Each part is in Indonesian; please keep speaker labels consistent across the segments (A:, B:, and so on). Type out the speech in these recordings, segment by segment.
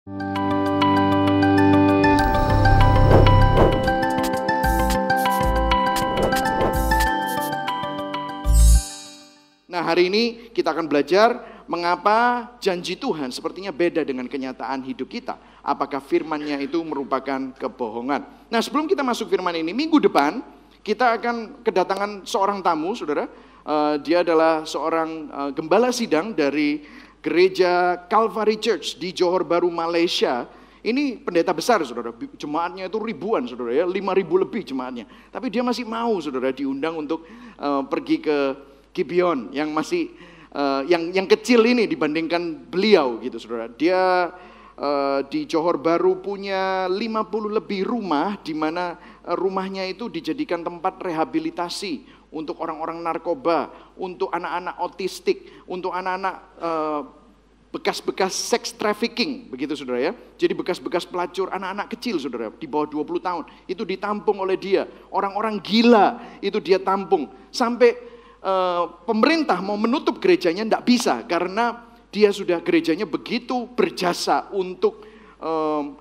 A: Nah, hari ini kita akan belajar mengapa janji Tuhan sepertinya beda dengan kenyataan hidup kita. Apakah firman-Nya itu merupakan kebohongan? Nah, sebelum kita masuk firman ini, minggu depan kita akan kedatangan seorang tamu, saudara. Dia adalah seorang gembala sidang dari gereja Calvary Church di Johor Bahru, Malaysia. Ini pendeta besar, saudara. Jemaatnya itu ribuan, saudara ya, 5.000 lebih jemaatnya. Tapi dia masih mau, saudara, diundang untuk pergi ke Gibeon yang masih yang kecil ini dibandingkan beliau gitu, saudara. Dia di Johor Bahru punya 50 lebih rumah, di mana rumahnya itu dijadikan tempat rehabilitasi untuk orang-orang narkoba, untuk anak-anak autistik, untuk anak-anak bekas-bekas sex trafficking, begitu saudara ya. Jadi bekas-bekas pelacur anak-anak kecil, saudara, di bawah 20 tahun. Itu ditampung oleh dia. Orang-orang gila itu dia tampung. Sampai pemerintah mau menutup gerejanya tidak bisa, karena dia sudah gerejanya begitu berjasa untuk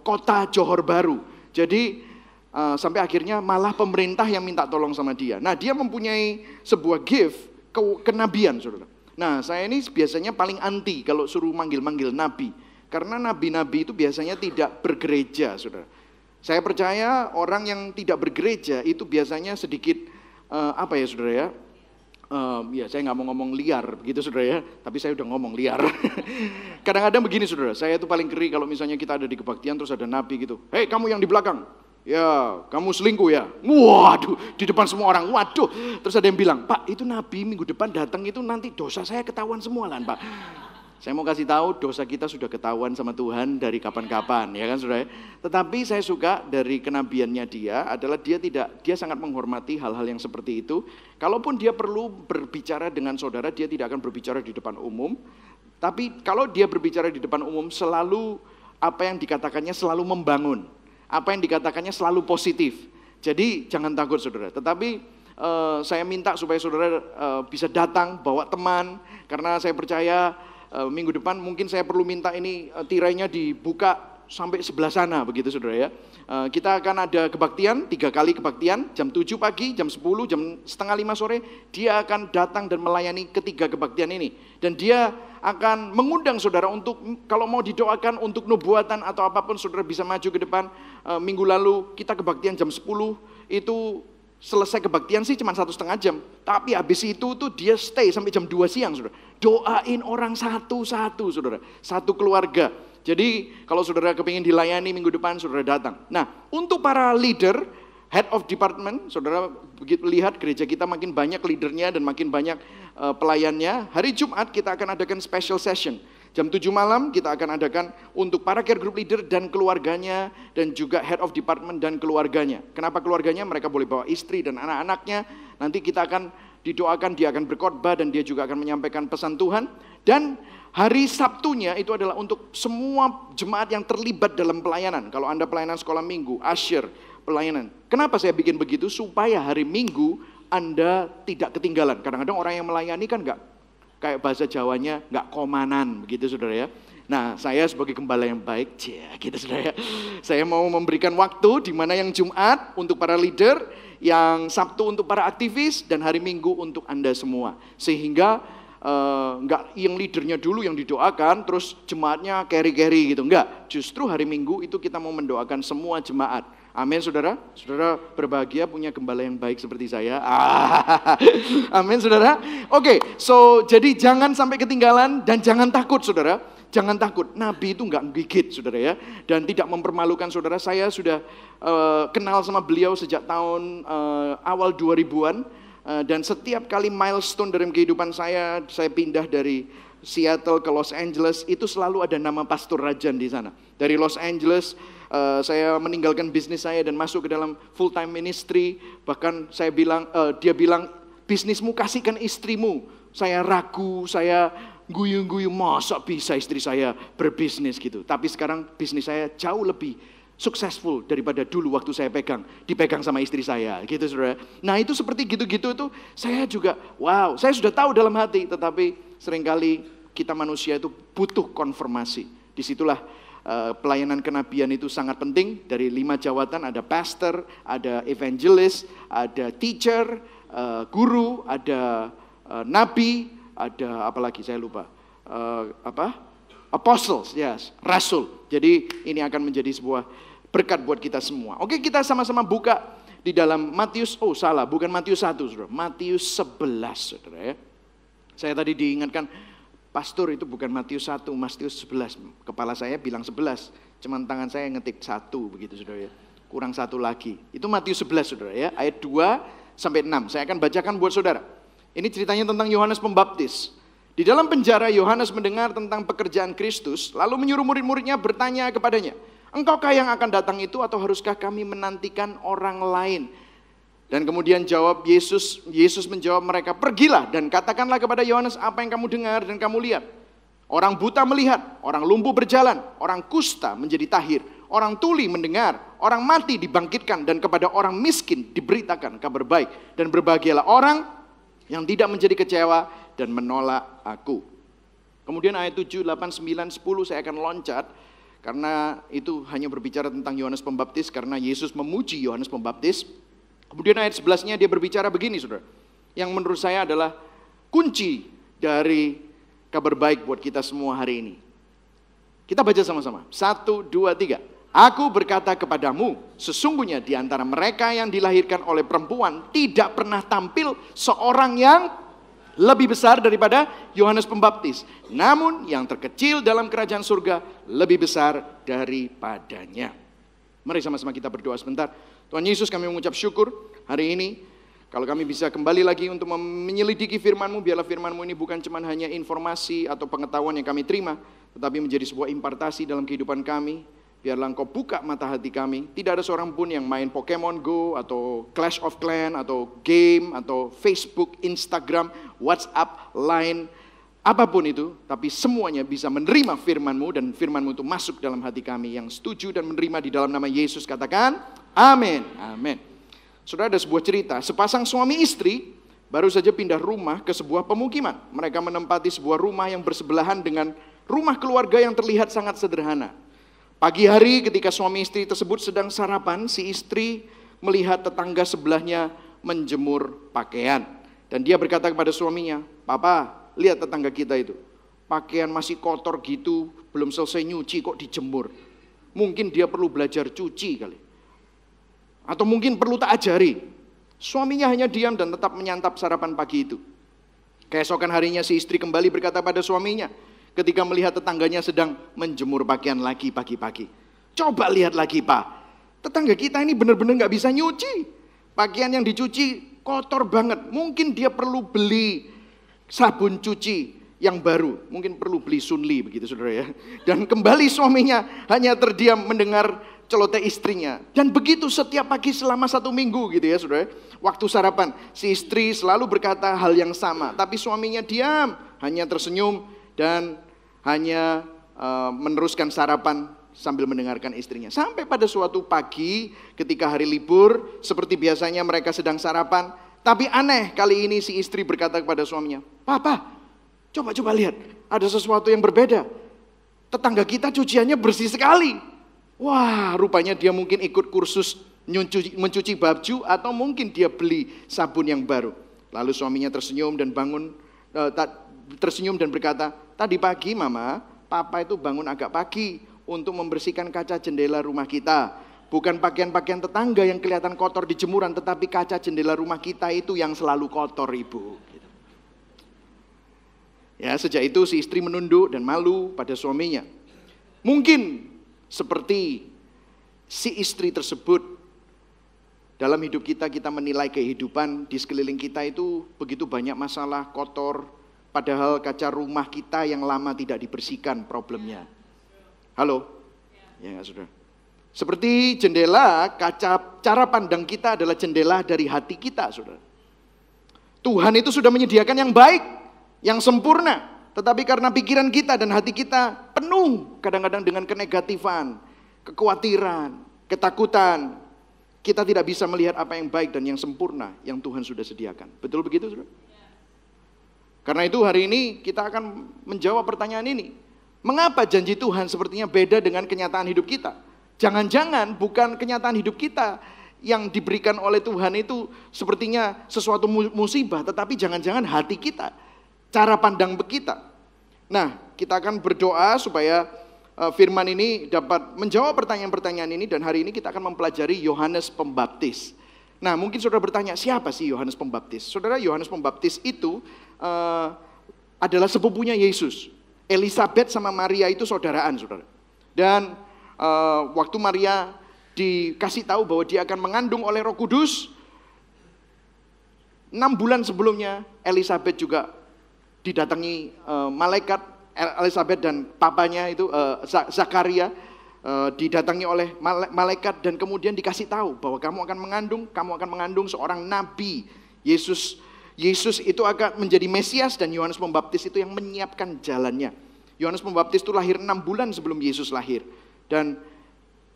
A: kota Johor Bahru. Jadi sampai akhirnya malah pemerintah yang minta tolong sama dia. Nah, dia mempunyai sebuah gift kenabian, saudara. Nah, saya ini biasanya paling anti kalau suruh manggil-manggil nabi, karena nabi-nabi itu biasanya tidak bergereja, saudara. Saya percaya orang yang tidak bergereja itu biasanya sedikit apa ya, saudara ya? Ya, saya nggak mau ngomong liar begitu, saudara ya, tapi saya udah ngomong liar. Kadang-kadang begini, saudara, saya itu paling ngeri kalau misalnya kita ada di kebaktian terus ada nabi gitu. Hei, kamu yang di belakang, ya kamu selingkuh ya. Waduh, di depan semua orang, waduh. Terus ada yang bilang, Pak, itu nabi minggu depan datang itu nanti dosa saya ketahuan semua lah, Pak. Saya mau kasih tahu, dosa kita sudah ketahuan sama Tuhan dari kapan-kapan, ya kan, saudara. Tetapi saya suka dari kenabiannya dia adalah dia sangat menghormati hal-hal yang seperti itu. Kalaupun dia perlu berbicara dengan saudara, dia tidak akan berbicara di depan umum. Tapi kalau dia berbicara di depan umum, selalu apa yang dikatakannya selalu membangun. Apa yang dikatakannya selalu positif. Jadi jangan takut, saudara. Tetapi saya minta supaya saudara bisa datang, bawa teman, karena saya percaya minggu depan mungkin saya perlu minta ini tirainya dibuka sampai sebelah sana, begitu saudara ya. Kita akan ada kebaktian, 3 kali kebaktian, jam 7 pagi, jam 10, jam setengah 5 sore. Dia akan datang dan melayani ketiga kebaktian ini. Dan dia akan mengundang saudara untuk, kalau mau didoakan untuk nubuatan atau apapun, saudara bisa maju ke depan. Minggu lalu kita kebaktian jam 10, itu selesai kebaktian sih cuma 1,5 jam. Tapi habis itu tuh dia stay sampai jam 2 siang, saudara. Doain orang satu-satu, saudara. Satu keluarga. Jadi kalau saudara kepingin dilayani minggu depan, saudara datang. Nah, untuk para leader, head of department, saudara begitu lihat gereja kita makin banyak leadernya dan makin banyak pelayannya. Hari Jumat kita akan adakan special session. Jam 7 malam kita akan adakan untuk para care group leader dan keluarganya, dan juga head of department dan keluarganya. Kenapa keluarganya? Mereka boleh bawa istri dan anak-anaknya. Nanti kita akan didoakan, dia akan berkhotbah dan dia juga akan menyampaikan pesan Tuhan. Dan hari Sabtunya itu adalah untuk semua jemaat yang terlibat dalam pelayanan. Kalau Anda pelayanan sekolah minggu, usher, pelayanan. Kenapa saya bikin begitu? Supaya hari Minggu Anda tidak ketinggalan. Kadang-kadang orang yang melayani kan enggak, kayak bahasa Jawanya nggak komanan, begitu saudara ya. Nah, saya sebagai gembala yang baik, gitu saudara ya. Saya mau memberikan waktu di mana yang Jumat untuk para leader, yang Sabtu untuk para aktivis, dan hari Minggu untuk Anda semua. Sehingga nggak yang leadernya dulu yang didoakan, terus jemaatnya carry-carry gitu. Enggak, justru hari Minggu itu kita mau mendoakan semua jemaat. Amin, saudara. Saudara berbahagia punya gembala yang baik seperti saya. Amin, saudara. Oke, jadi jangan sampai ketinggalan dan jangan takut, saudara. Jangan takut. Nabi itu enggak gigit, saudara ya. Dan tidak mempermalukan, saudara. Saya sudah kenal sama beliau sejak tahun awal 2000-an. Dan setiap kali milestone dalam kehidupan saya pindah dari Seattle ke Los Angeles, itu selalu ada nama Pastor Rajan di sana. Dari Los Angeles, saya meninggalkan bisnis saya dan masuk ke dalam full time ministry. Bahkan dia bilang, bisnismu kasihkan istrimu. Saya ragu, saya guyu-guyu, masa bisa istri saya berbisnis gitu. Tapi sekarang bisnis saya jauh lebih successful daripada dulu waktu saya dipegang sama istri saya, gitu saudara. Nah itu seperti gitu-gitu itu saya juga, wow, saya sudah tahu dalam hati, tetapi seringkali kita manusia itu butuh konfirmasi. Disitulah pelayanan kenabian itu sangat penting. Dari 5 jawatan ada pastor, ada evangelist, ada teacher, guru, ada nabi, ada apa lagi saya lupa. Apostles, yes, rasul. Jadi ini akan menjadi sebuah berkat buat kita semua. Oke, kita sama-sama buka di dalam Matius, bukan Matius 1, Saudara. Matius 11, Saudara ya. Saya tadi diingatkan, pastor itu bukan Matius 1, Matius 11. Kepala saya bilang 11, cuman tangan saya ngetik 1 begitu, Saudara ya. Kurang 1 lagi. Itu Matius 11, Saudara ya, ayat 2 sampai 6. Saya akan bacakan buat Saudara. Ini ceritanya tentang Yohanes Pembaptis. Di dalam penjara, Yohanes mendengar tentang pekerjaan Kristus, lalu menyuruh murid-muridnya bertanya kepadanya, "Engkaukah yang akan datang itu atau haruskah kami menantikan orang lain?" Dan kemudian Yesus menjawab mereka, "Pergilah dan katakanlah kepada Yohanes apa yang kamu dengar dan kamu lihat. Orang buta melihat, orang lumpuh berjalan, orang kusta menjadi tahir, orang tuli mendengar, orang mati dibangkitkan, dan kepada orang miskin diberitakan kabar baik. Dan berbahagialah orang yang tidak menjadi kecewa dan menolak aku." Kemudian ayat 7, 8, 9, 10 saya akan loncat. Karena itu hanya berbicara tentang Yohanes Pembaptis. Karena Yesus memuji Yohanes Pembaptis. Kemudian ayat 11-nya dia berbicara begini, Saudara. Yang menurut saya adalah kunci dari kabar baik buat kita semua hari ini. Kita baca sama-sama. 1, 2, 3. "Aku berkata kepadamu, sesungguhnya di antara mereka yang dilahirkan oleh perempuan tidak pernah tampil seorang yang lebih besar daripada Yohanes Pembaptis. Namun yang terkecil dalam kerajaan surga lebih besar daripadanya." Mari sama-sama kita berdoa sebentar. Tuhan Yesus, kami mengucap syukur hari ini. Kalau kami bisa kembali lagi untuk menyelidiki firman-Mu, biarlah firman-Mu ini bukan cuma hanya informasi atau pengetahuan yang kami terima, tetapi menjadi sebuah impartasi dalam kehidupan kami. Biarlah Engkau buka mata hati kami. Tidak ada seorang pun yang main Pokemon Go atau Clash of Clans atau game atau Facebook, Instagram, WhatsApp, Line, apapun itu. Tapi semuanya bisa menerima firman-Mu dan firman-Mu itu masuk dalam hati kami. Yang setuju dan menerima di dalam nama Yesus katakan amin. Amin. Saudara, ada sebuah cerita. Sepasang suami istri baru saja pindah rumah ke sebuah pemukiman. Mereka menempati sebuah rumah yang bersebelahan dengan rumah keluarga yang terlihat sangat sederhana. Pagi hari ketika suami istri tersebut sedang sarapan, si istri melihat tetangga sebelahnya menjemur pakaian. Dan dia berkata kepada suaminya, "Papa, lihat tetangga kita itu. Pakaian masih kotor gitu, belum selesai nyuci kok dijemur. Mungkin dia perlu belajar cuci kali. Atau mungkin perlu tak ajari." Suaminya hanya diam dan tetap menyantap sarapan pagi itu. Keesokan harinya si istri kembali berkata pada suaminya, ketika melihat tetangganya sedang menjemur pakaian lagi pagi-pagi, "Coba lihat lagi, Pak. Tetangga kita ini benar-benar gak bisa nyuci. Pakaian yang dicuci kotor banget. Mungkin dia perlu beli sabun cuci yang baru. Mungkin perlu beli Sunli begitu, Saudara ya." Dan kembali suaminya hanya terdiam mendengar celoteh istrinya. Dan begitu setiap pagi selama 1 minggu gitu ya, Saudara. Waktu sarapan, si istri selalu berkata hal yang sama. Tapi suaminya diam, hanya tersenyum dan hanya meneruskan sarapan sambil mendengarkan istrinya. Sampai pada suatu pagi ketika hari libur, seperti biasanya mereka sedang sarapan. Tapi aneh, kali ini si istri berkata kepada suaminya, "Papa, coba lihat, ada sesuatu yang berbeda. Tetangga kita cuciannya bersih sekali." Wah, rupanya dia mungkin ikut kursus mencuci baju atau mungkin dia beli sabun yang baru. Lalu suaminya tersenyum dan berkata, "Tadi pagi Mama, Papa itu bangun agak pagi untuk membersihkan kaca jendela rumah kita. Bukan pakaian-pakaian tetangga yang kelihatan kotor di jemuran, tetapi kaca jendela rumah kita itu yang selalu kotor, Ibu." Gitu. Ya, sejak itu si istri menunduk dan malu pada suaminya. Mungkin seperti si istri tersebut, dalam hidup kita menilai kehidupan di sekeliling kita itu begitu banyak masalah kotor, padahal kaca rumah kita yang lama tidak dibersihkan problemnya. Halo? Ya enggak, Saudara? Seperti jendela, cara pandang kita adalah jendela dari hati kita, Saudara. Tuhan itu sudah menyediakan yang baik, yang sempurna. Tetapi karena pikiran kita dan hati kita penuh kadang-kadang dengan kenegatifan, kekhawatiran, ketakutan, kita tidak bisa melihat apa yang baik dan yang sempurna yang Tuhan sudah sediakan. Betul begitu, Saudara? Karena itu hari ini kita akan menjawab pertanyaan ini. Mengapa janji Tuhan sepertinya beda dengan kenyataan hidup kita? Jangan-jangan bukan kenyataan hidup kita yang diberikan oleh Tuhan itu sepertinya sesuatu musibah, tetapi jangan-jangan hati kita, cara pandang kita. Nah, kita akan berdoa supaya firman ini dapat menjawab pertanyaan-pertanyaan ini, dan hari ini kita akan mempelajari Yohanes Pembaptis. Nah, mungkin saudara bertanya, siapa sih Yohanes Pembaptis? Saudara, Yohanes Pembaptis itu adalah sepupunya Yesus. Elisabet sama Maria itu saudaraan, saudara. Dan waktu Maria dikasih tahu bahwa dia akan mengandung oleh Roh Kudus, 6 bulan sebelumnya Elisabet juga didatangi malaikat. Elisabet dan papanya itu Zakaria didatangi oleh malaikat, dan kemudian dikasih tahu bahwa kamu akan mengandung seorang nabi. Yesus itu akan menjadi Mesias, dan Yohanes Pembaptis itu yang menyiapkan jalannya. Yohanes Pembaptis itu lahir 6 bulan sebelum Yesus lahir. Dan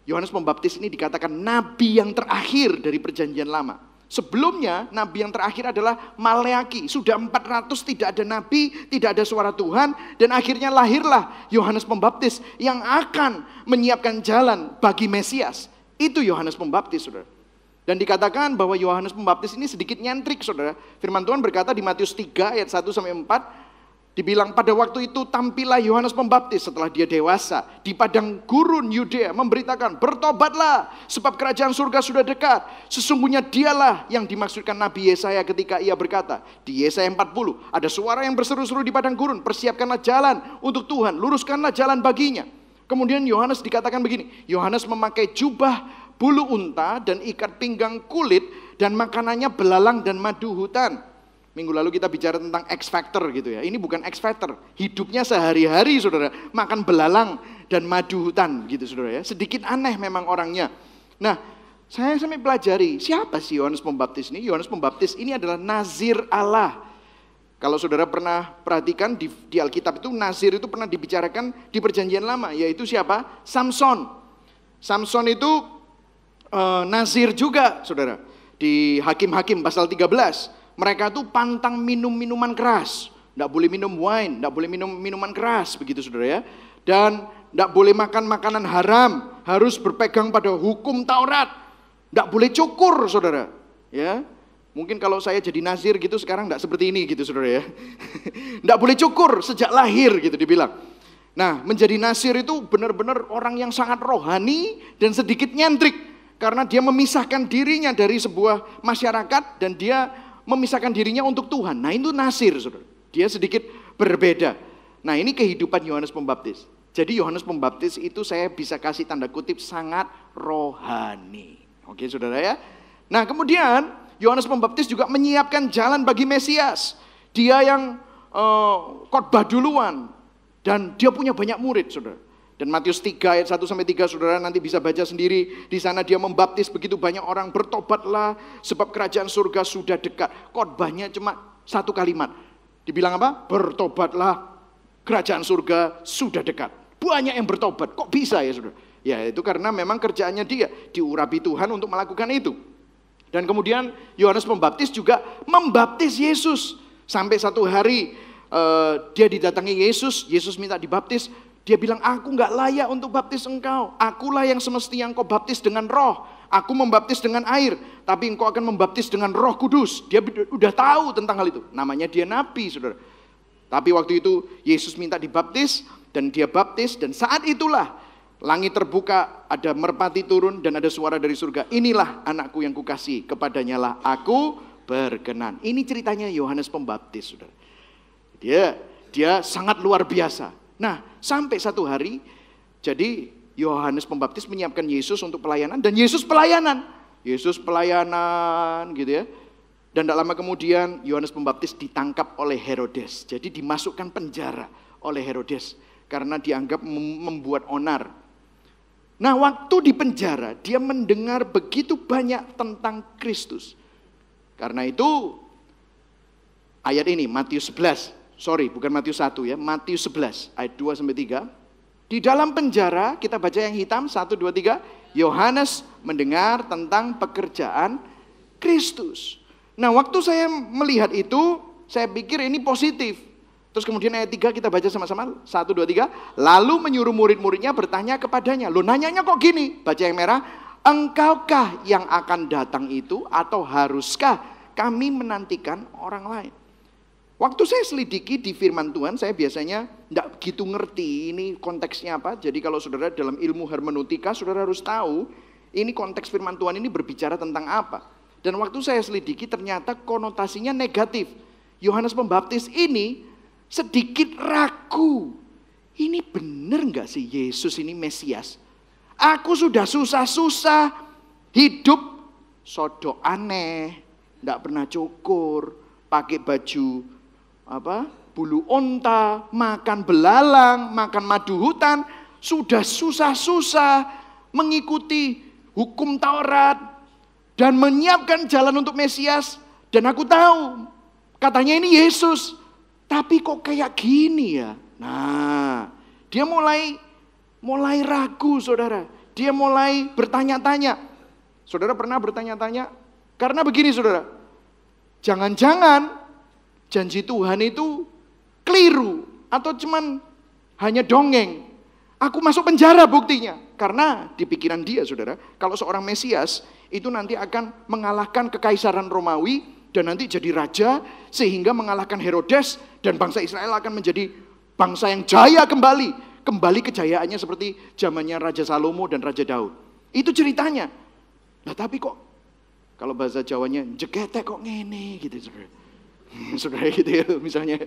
A: Yohanes Pembaptis ini dikatakan nabi yang terakhir dari perjanjian lama. Sebelumnya nabi yang terakhir adalah Maleaki. Sudah 400 tidak ada nabi, tidak ada suara Tuhan, dan akhirnya lahirlah Yohanes Pembaptis yang akan menyiapkan jalan bagi Mesias. Itu Yohanes Pembaptis, saudara. Dan dikatakan bahwa Yohanes Pembaptis ini sedikit nyentrik, saudara. Firman Tuhan berkata di Matius 3 ayat 1-4, dibilang pada waktu itu tampillah Yohanes Pembaptis setelah dia dewasa di padang gurun Yudea memberitakan, bertobatlah sebab kerajaan surga sudah dekat. Sesungguhnya dialah yang dimaksudkan Nabi Yesaya ketika ia berkata di Yesaya 40, ada suara yang berseru-seru di padang gurun, persiapkanlah jalan untuk Tuhan, luruskanlah jalan baginya. Kemudian Yohanes dikatakan begini, Yohanes memakai jubah bulu unta dan ikat pinggang kulit, dan makanannya belalang dan madu hutan. Minggu lalu kita bicara tentang X Factor gitu ya. Ini bukan X Factor, hidupnya sehari-hari, saudara, makan belalang dan madu hutan gitu, saudara ya. Sedikit aneh memang orangnya. Nah, saya sampai pelajari siapa sih Yohanes Pembaptis ini. Yohanes Pembaptis ini adalah nazir Allah. Kalau saudara pernah perhatikan di Alkitab itu, nazir itu pernah dibicarakan di perjanjian lama, yaitu siapa? Samson. Samson itu nazir juga, saudara. Di Hakim-Hakim pasal 13. Mereka tuh pantang minum minuman keras. Tidak boleh minum wine, tidak boleh minum minuman keras, begitu, saudara ya. Dan tidak boleh makan makanan haram, harus berpegang pada hukum Taurat. Tidak boleh cukur, saudara. Ya, mungkin kalau saya jadi nazir gitu sekarang tidak seperti ini gitu, saudara ya. Tidak boleh cukur sejak lahir gitu dibilang. Nah, menjadi nazir itu benar-benar orang yang sangat rohani dan sedikit nyentrik. Karena dia memisahkan dirinya dari sebuah masyarakat dan dia memisahkan dirinya untuk Tuhan. Nah, itu nazir, saudara. Dia sedikit berbeda. Nah, ini kehidupan Yohanes Pembaptis. Jadi Yohanes Pembaptis itu saya bisa kasih tanda kutip sangat rohani. Oke, saudara ya. Nah, kemudian Yohanes Pembaptis juga menyiapkan jalan bagi Mesias. Dia yang khotbah duluan dan dia punya banyak murid, saudara. Dan Matius 3 ayat 1-3 saudara nanti bisa baca sendiri. Di sana dia membaptis begitu banyak orang, bertobatlah sebab kerajaan surga sudah dekat. Khotbahnya cuma 1 kalimat. Dibilang apa? Bertobatlah, kerajaan surga sudah dekat. Banyak yang bertobat. Kok bisa ya, saudara? Ya, itu karena memang kerjaannya dia diurapi Tuhan untuk melakukan itu. Dan kemudian Yohanes Pembaptis juga membaptis Yesus. Sampai satu hari dia didatangi Yesus, Yesus minta dibaptis. Dia bilang, aku gak layak untuk baptis engkau. Akulah yang semestinya engkau baptis dengan roh. Aku membaptis dengan air, tapi engkau akan membaptis dengan Roh Kudus. Dia udah tahu tentang hal itu. Namanya dia nabi, saudara. Tapi waktu itu Yesus minta dibaptis, dan dia baptis. Dan saat itulah langit terbuka, ada merpati turun, dan ada suara dari surga. Inilah anakku yang kukasihi, kepadanya lah aku berkenan. Ini ceritanya Yohanes Pembaptis, saudara. Dia sangat luar biasa. Nah, sampai satu hari, jadi Yohanes Pembaptis menyiapkan Yesus untuk pelayanan, dan Yesus pelayanan gitu ya. Dan tidak lama kemudian Yohanes Pembaptis ditangkap oleh Herodes. Jadi dimasukkan penjara oleh Herodes karena dianggap membuat onar. Nah, waktu di penjara dia mendengar begitu banyak tentang Kristus. Karena itu ayat ini Matius 11. Sorry, bukan Matius 1 ya, Matius 11 ayat 2-3. Di dalam penjara, kita baca yang hitam, 1, 2, 3. Yohanes mendengar tentang pekerjaan Kristus. Nah, waktu saya melihat itu, saya pikir ini positif. Terus kemudian ayat 3 kita baca sama-sama. 1, 2, 3. Lalu menyuruh murid-muridnya bertanya kepadanya. Loh nanyanya kok gini? Baca yang merah. Engkaukah yang akan datang itu atau haruskah kami menantikan orang lain? Waktu saya selidiki di firman Tuhan, saya biasanya tidak begitu ngerti ini konteksnya apa. Jadi kalau saudara dalam ilmu hermeneutika, saudara harus tahu ini konteks firman Tuhan ini berbicara tentang apa. Dan waktu saya selidiki ternyata konotasinya negatif. Yohanes Pembaptis ini sedikit ragu. Ini benar nggak sih Yesus ini Mesias? Aku sudah susah-susah hidup sodok aneh, nggak pernah cukur, pakai baju bulu onta, makan belalang, makan madu hutan, sudah susah-susah mengikuti hukum Taurat dan menyiapkan jalan untuk Mesias. Dan aku tahu katanya ini Yesus. Tapi kok kayak gini ya? Nah, dia mulai ragu, saudara. Dia mulai bertanya-tanya. Saudara pernah bertanya-tanya? Karena begini, saudara. Jangan-jangan janji Tuhan itu keliru atau cuman hanya dongeng. Aku masuk penjara buktinya. Karena di pikiran dia, saudara, kalau seorang Mesias itu nanti akan mengalahkan kekaisaran Romawi dan nanti jadi raja sehingga mengalahkan Herodes dan bangsa Israel akan menjadi bangsa yang jaya kembali kejayaannya seperti zamannya Raja Salomo dan Raja Daud. Itu ceritanya. Nah tapi kok kalau bahasa Jawanya jegetek kok ngene gitu saudara. Saudara gitu ya misalnya.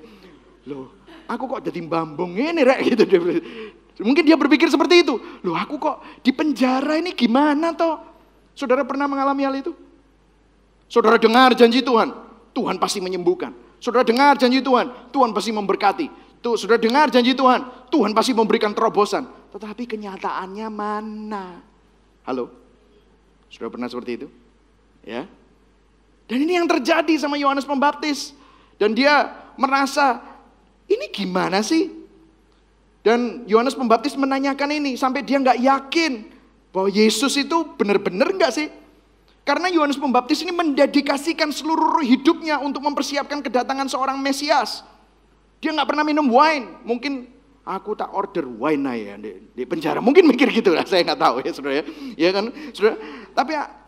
A: Loh, aku kok jadi mbambung ngene rek gitu. Mungkin dia berpikir seperti itu. Loh, aku kok di penjara ini gimana toh? Saudara pernah mengalami hal itu? Saudara dengar janji Tuhan, Tuhan pasti menyembuhkan. Saudara dengar janji Tuhan, Tuhan pasti memberkati. Tuh, saudara dengar janji Tuhan, Tuhan pasti memberikan terobosan. Tetapi kenyataannya mana? Halo? Saudara pernah seperti itu? Ya. Dan ini yang terjadi sama Yohanes Pembaptis. Dan dia merasa, ini gimana sih? Dan Yohanes Pembaptis menanyakan ini, sampai dia nggak yakin bahwa Yesus itu benar-benar nggak sih? Karena Yohanes Pembaptis ini mendedikasikan seluruh hidupnya untuk mempersiapkan kedatangan seorang Mesias. Dia nggak pernah minum wine. Mungkin aku tak order wine ya di penjara. Mungkin mikir gitu lah, saya nggak tahu ya saudara ya. Ya kan, saudara.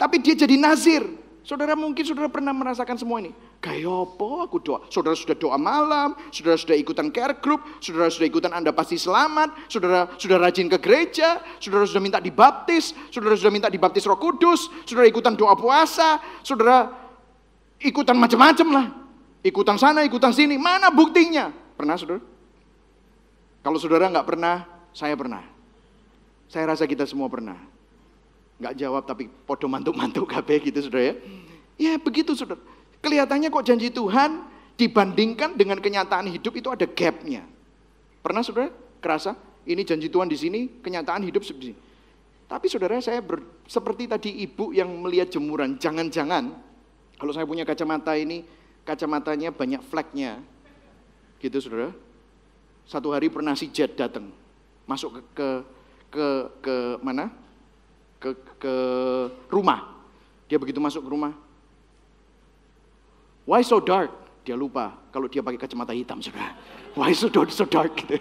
A: Tapi dia jadi nazir. Saudara mungkin saudara pernah merasakan semua ini. Kayak apa aku doa? Saudara sudah doa malam, saudara sudah ikutan care group, saudara sudah ikutan Anda pasti selamat, saudara sudah rajin ke gereja, saudara sudah minta dibaptis, saudara sudah minta dibaptis Roh Kudus, saudara ikutan doa puasa, saudara ikutan macam-macam lah. Ikutan sana, ikutan sini, mana buktinya? Pernah saudara? Kalau saudara nggak pernah, saya pernah. Saya rasa kita semua pernah. Nggak jawab tapi podo mantuk-mantuk kabeh gitu saudara ya. Ya begitu saudara. Kelihatannya kok janji Tuhan dibandingkan dengan kenyataan hidup itu ada gapnya. Pernah saudara kerasa ini janji Tuhan di sini, kenyataan hidup seperti ini. Tapi saudara saya seperti tadi ibu yang melihat jemuran. Jangan-jangan kalau saya punya kacamata ini, kacamatanya banyak fleknya. Gitu saudara. Satu hari pernah si Jet datang. Masuk ke mana? Ke rumah. Dia begitu masuk ke rumah. Why so dark? Dia lupa kalau dia pakai kacamata hitam, saudara. Why so dark? Gitu.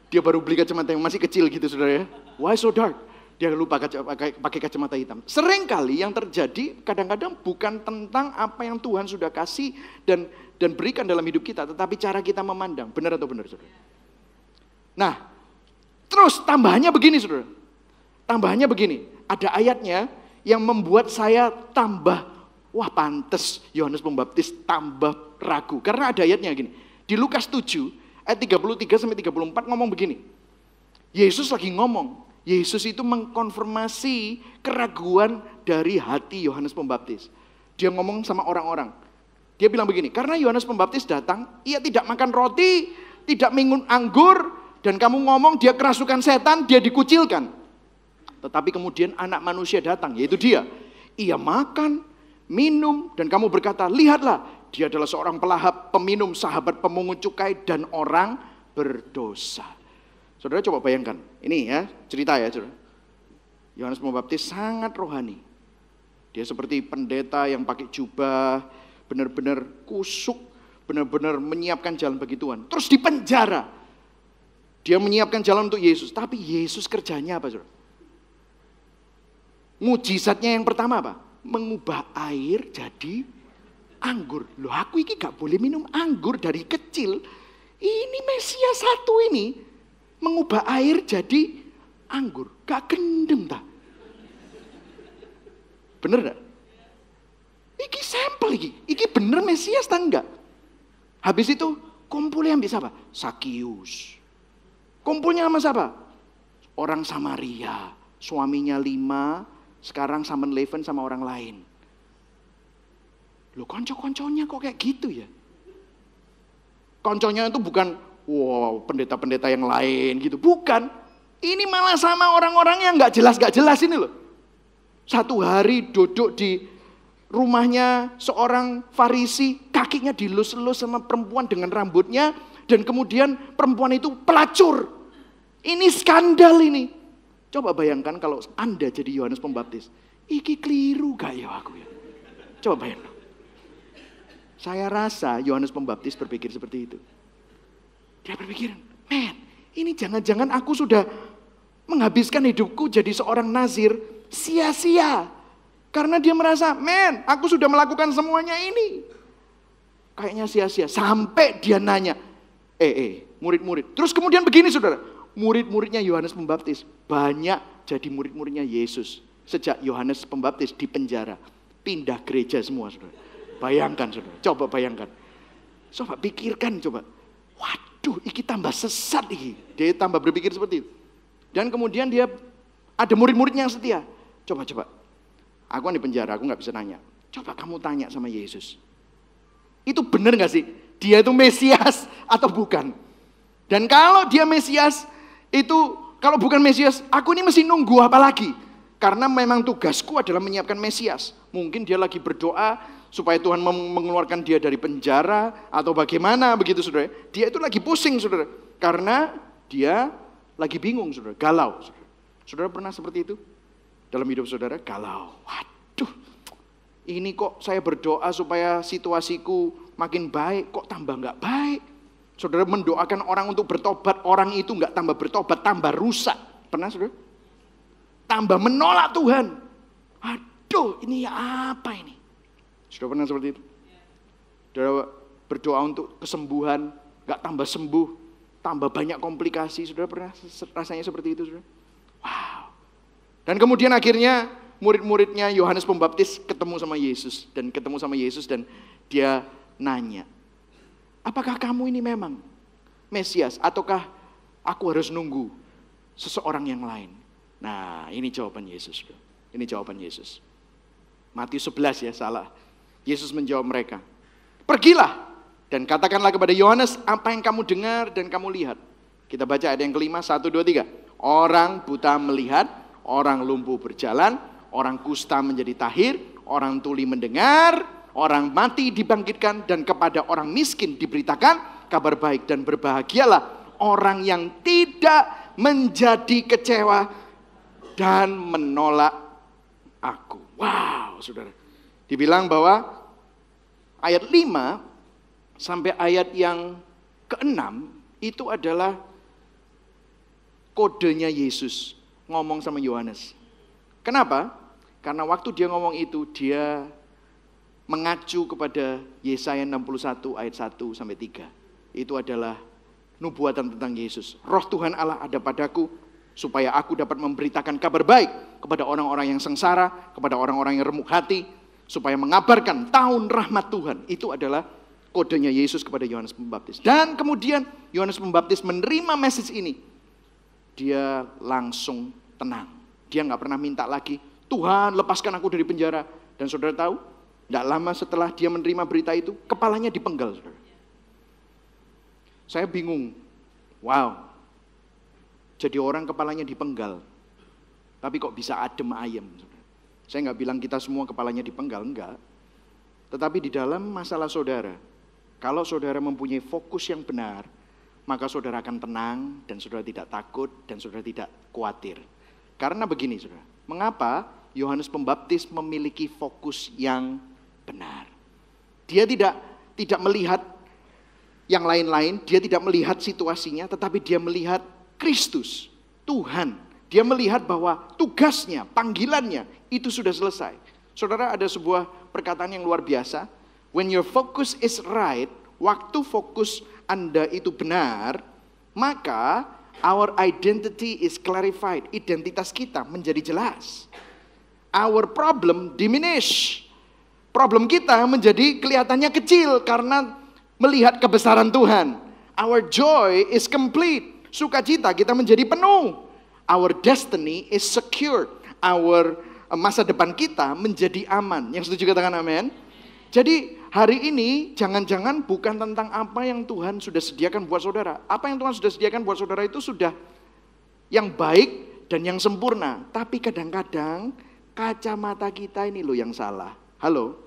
A: Dia baru beli kacamata yang masih kecil gitu, saudara ya. Why so dark? Dia lupa pakai kacamata hitam. Sering kali yang terjadi kadang-kadang bukan tentang apa yang Tuhan sudah kasih dan berikan dalam hidup kita, tetapi cara kita memandang. Benar atau benar, saudara? Nah, terus tambahannya begini, saudara. Tambahannya begini, ada ayatnya yang membuat saya tambah, wah pantes Yohanes Pembaptis tambah ragu. Karena ada ayatnya gini, di Lukas 7 ayat 33-34 ngomong begini. Yesus lagi ngomong, Yesus itu mengkonfirmasi keraguan dari hati Yohanes Pembaptis. Dia ngomong sama orang-orang, dia bilang begini, karena Yohanes Pembaptis datang, ia tidak makan roti, tidak minum anggur, dan kamu ngomong dia kerasukan setan, dia dikucilkan. Tetapi kemudian anak manusia datang, yaitu dia. Ia makan, minum, dan kamu berkata, lihatlah, dia adalah seorang pelahap, peminum, sahabat pemungut cukai, dan orang berdosa. Saudara coba bayangkan, ini ya cerita ya saudara. Yohanes Pembaptis sangat rohani. Dia seperti pendeta yang pakai jubah, benar-benar kusuk, benar-benar menyiapkan jalan bagi Tuhan. Terus dipenjara. Dia menyiapkan jalan untuk Yesus. Tapi Yesus kerjanya apa, saudara? Mujizatnya yang pertama apa? Mengubah air jadi anggur. Loh, aku ini gak boleh minum anggur dari kecil. Ini Mesias satu ini mengubah air jadi anggur. Gak gendem tak? Bener gak? Iki sampel iki. Iki bener Mesias tak enggak? Habis itu kumpulnya yang bisa apa? Sakius. Kumpulnya sama siapa? Orang Samaria. Suaminya 5, sekarang sama Leven sama orang lain. Loh, konco-konconya kok kayak gitu ya? Konconya itu bukan pendeta-pendeta yang lain gitu. Bukan. Ini malah sama orang-orang yang gak jelas ini loh. Satu hari duduk di rumahnya seorang Farisi, kakinya dilus-lus sama perempuan dengan rambutnya. Dan kemudian perempuan itu pelacur. Ini skandal ini. Coba bayangkan kalau Anda jadi Yohanes Pembaptis. Iki keliru gak ya aku ya? Coba bayangkan. Saya rasa Yohanes Pembaptis berpikir seperti itu. Dia berpikir, ini jangan-jangan aku sudah menghabiskan hidupku jadi seorang nazir sia-sia. Karena dia merasa, aku sudah melakukan semuanya ini. Kayaknya sia-sia. Sampai dia nanya, murid-murid. Terus kemudian begini saudara, murid-muridnya Yohanes Pembaptis banyak jadi murid-muridnya Yesus. Sejak Yohanes Pembaptis di penjara, pindah gereja semua saudara. Bayangkan saudara, coba bayangkan. Coba pikirkan coba. Waduh, iki tambah sesat iki. Dia tambah berpikir seperti itu. Dan kemudian dia ada murid-muridnya yang setia. Coba. Aku kan di penjara, aku gak bisa nanya. Coba kamu tanya sama Yesus. Itu benar gak sih? Dia itu Mesias atau bukan? Dan kalau dia Mesias, itu kalau bukan Mesias, aku ini mesti nunggu apa lagi? Karena memang tugasku adalah menyiapkan Mesias. Mungkin dia lagi berdoa supaya Tuhan mengeluarkan dia dari penjara atau bagaimana begitu saudara. Dia itu lagi pusing saudara. Karena dia lagi bingung saudara, galau. Saudara pernah seperti itu? Dalam hidup saudara galau. Waduh, ini kok saya berdoa supaya situasiku makin baik, kok tambah gak baik. Saudara mendoakan orang untuk bertobat, orang itu gak tambah bertobat, tambah rusak. Pernah saudara? Tambah menolak Tuhan. Aduh, ini apa ini? Sudah pernah seperti itu? Saudara berdoa untuk kesembuhan, gak tambah sembuh, tambah banyak komplikasi. Saudara pernah rasanya seperti itu? Saudara? Wow. Dan kemudian akhirnya murid-muridnya Yohanes Pembaptis ketemu sama Yesus. Dan dia nanya, apakah kamu ini memang Mesias? Ataukah aku harus nunggu seseorang yang lain? Nah, ini jawaban Yesus. Ini jawaban Yesus. Matius 11 ya, salah. Yesus menjawab mereka, pergilah dan katakanlah kepada Yohanes apa yang kamu dengar dan kamu lihat. Kita baca ayat yang kelima, 1, 2, 3. Orang buta melihat, orang lumpuh berjalan, orang kusta menjadi tahir, orang tuli mendengar, orang mati dibangkitkan, dan kepada orang miskin diberitakan kabar baik. Dan berbahagialah orang yang tidak menjadi kecewa dan menolak aku. Wow, saudara. Dibilang bahwa ayat 5 sampai ayat yang ke-6 itu adalah kodenya Yesus ngomong sama Yohanes. Kenapa? Karena waktu dia ngomong itu dia mengacu kepada Yesaya 61 ayat 1 sampai 3. Itu adalah nubuatan tentang Yesus. Roh Tuhan Allah ada padaku supaya aku dapat memberitakan kabar baik kepada orang-orang yang sengsara, kepada orang-orang yang remuk hati, supaya mengabarkan tahun rahmat Tuhan. Itu adalah kodenya Yesus kepada Yohanes Pembaptis. Dan kemudian Yohanes Pembaptis menerima message ini. Dia langsung tenang. Dia gak pernah minta lagi, Tuhan lepaskan aku dari penjara. Dan saudara tahu, gak lama setelah dia menerima berita itu, kepalanya dipenggal. Saudara. Saya bingung. Wow. Jadi orang kepalanya dipenggal. Tapi kok bisa adem ayem. Saya gak bilang kita semua kepalanya dipenggal, enggak. Tetapi di dalam masalah saudara, kalau saudara mempunyai fokus yang benar, maka saudara akan tenang dan saudara tidak takut dan saudara tidak khawatir. Karena begini saudara, mengapa Yohanes Pembaptis memiliki fokus yang benar? Dia tidak melihat yang lain-lain, dia tidak melihat situasinya, tetapi dia melihat Kristus, Tuhan. Dia melihat bahwa tugasnya, panggilannya, itu sudah selesai. Saudara, ada sebuah perkataan yang luar biasa. When your focus is right, waktu fokus Anda itu benar, maka our identity is clarified. Identitas kita menjadi jelas. Our problem diminish. Problem kita menjadi kelihatannya kecil karena melihat kebesaran Tuhan. Our joy is complete. Sukacita kita menjadi penuh. Our destiny is secured. Our masa depan kita menjadi aman. Yang setuju katakan amin. Jadi hari ini jangan-jangan bukan tentang apa yang Tuhan sudah sediakan buat saudara. Apa yang Tuhan sudah sediakan buat saudara itu sudah yang baik dan yang sempurna. Tapi kadang-kadang kacamata kita ini loh yang salah. Halo?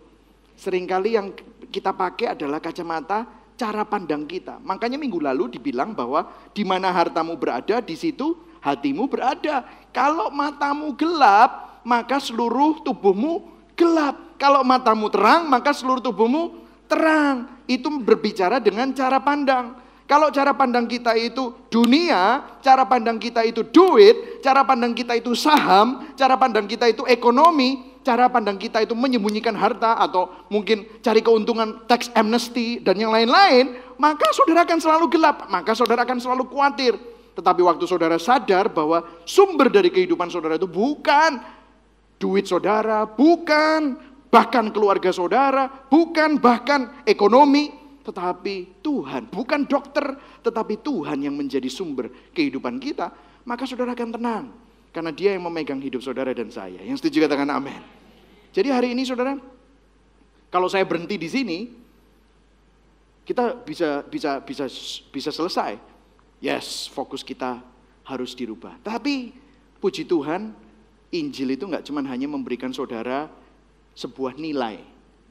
A: Seringkali yang kita pakai adalah kacamata cara pandang kita. Makanya minggu lalu dibilang bahwa di mana hartamu berada, di situ hatimu berada. Kalau matamu gelap, maka seluruh tubuhmu gelap. Kalau matamu terang, maka seluruh tubuhmu terang. Itu berbicara dengan cara pandang. Kalau cara pandang kita itu dunia, cara pandang kita itu duit, cara pandang kita itu saham, cara pandang kita itu ekonomi, cara pandang kita itu menyembunyikan harta atau mungkin cari keuntungan tax amnesty dan yang lain-lain, maka saudara akan selalu gelap, maka saudara akan selalu khawatir. Tetapi waktu saudara sadar bahwa sumber dari kehidupan saudara itu bukan duit saudara, bukan bahkan keluarga saudara, bukan bahkan ekonomi, tetapi Tuhan, bukan dokter, tetapi Tuhan yang menjadi sumber kehidupan kita, maka saudara akan tenang. Karena dia yang memegang hidup saudara dan saya. Yang setuju katakan amin. Jadi hari ini saudara, kalau saya berhenti di sini, kita bisa selesai. Yes, fokus kita harus dirubah. Tapi puji Tuhan, Injil itu nggak cuma hanya memberikan saudara sebuah nilai.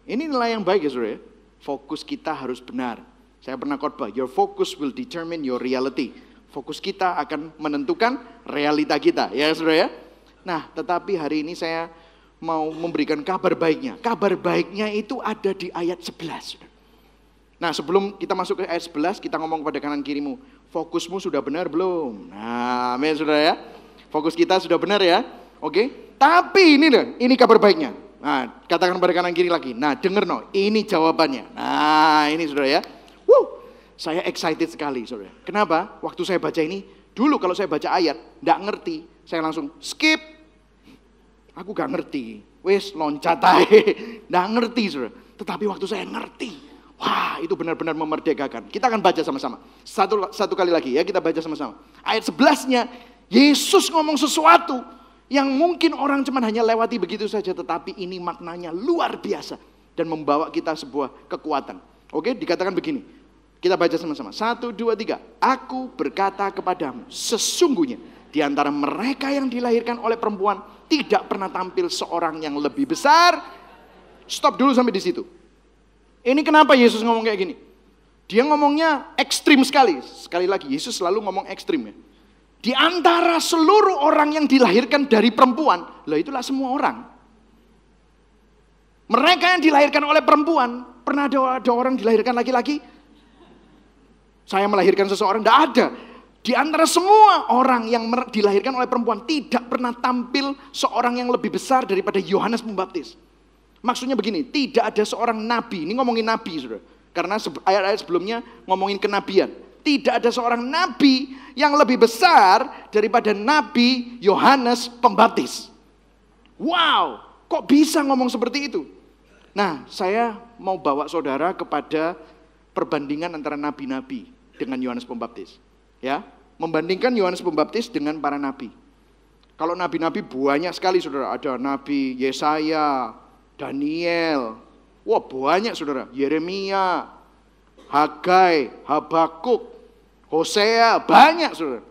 A: Ini nilai yang baik ya saudara. Fokus kita harus benar. Saya pernah khotbah, your focus will determine your reality. Fokus kita akan menentukan realita kita, ya saudara ya. Nah, tetapi hari ini saya mau memberikan kabar baiknya. Kabar baiknya itu ada di ayat 11. Nah, sebelum kita masuk ke ayat 11, kita ngomong pada kanan kirimu, fokusmu sudah benar belum? Nah, amin saudara ya. Fokus kita sudah benar ya. Oke. Tapi ini kabar baiknya. Nah, katakan pada kanan kiri lagi. Nah, denger ini jawabannya. Nah, ini saudara ya. Saya excited sekali saudara. Kenapa? Waktu saya baca ini, dulu kalau saya baca ayat, enggak ngerti. Saya langsung skip. Aku gak ngerti. Wes loncat aja. Enggak ngerti saudara. Tetapi waktu saya ngerti, wah itu benar-benar memerdekakan. Kita akan baca sama-sama. Satu kali lagi ya, kita baca sama-sama. Ayat 11-nya, Yesus ngomong sesuatu yang mungkin orang cuma hanya lewati begitu saja. Tetapi ini maknanya luar biasa. Dan membawa kita sebuah kekuatan. Oke, dikatakan begini. Kita baca sama-sama. 1, 2, 3. Aku berkata kepadamu, sesungguhnya di antara mereka yang dilahirkan oleh perempuan tidak pernah tampil seorang yang lebih besar. Stop dulu sampai di situ. Ini kenapa Yesus ngomong kayak gini? Dia ngomongnya ekstrim sekali. Sekali lagi, Yesus selalu ngomong ekstrim ya. Di antara seluruh orang yang dilahirkan dari perempuan, lah itulah semua orang. Mereka yang dilahirkan oleh perempuan, pernah ada orang dilahirkan laki-laki? Saya melahirkan seseorang, tidak ada. Di antara semua orang yang dilahirkan oleh perempuan, tidak pernah tampil seorang yang lebih besar daripada Yohanes Pembaptis. Maksudnya begini, tidak ada seorang nabi, ini ngomongin nabi saudara. Karena ayat-ayat sebelumnya ngomongin kenabian. Tidak ada seorang nabi yang lebih besar daripada Nabi Yohanes Pembaptis. Wow, kok bisa ngomong seperti itu? Nah, saya mau bawa saudara kepada perbandingan antara nabi-nabi dengan Yohanes Pembaptis. Ya, membandingkan Yohanes Pembaptis dengan para nabi. Kalau nabi-nabi banyak sekali saudara, ada Nabi Yesaya, Daniel. Wah, banyak saudara, Yeremia, Hagai, Habakuk, Hosea, banyak saudara.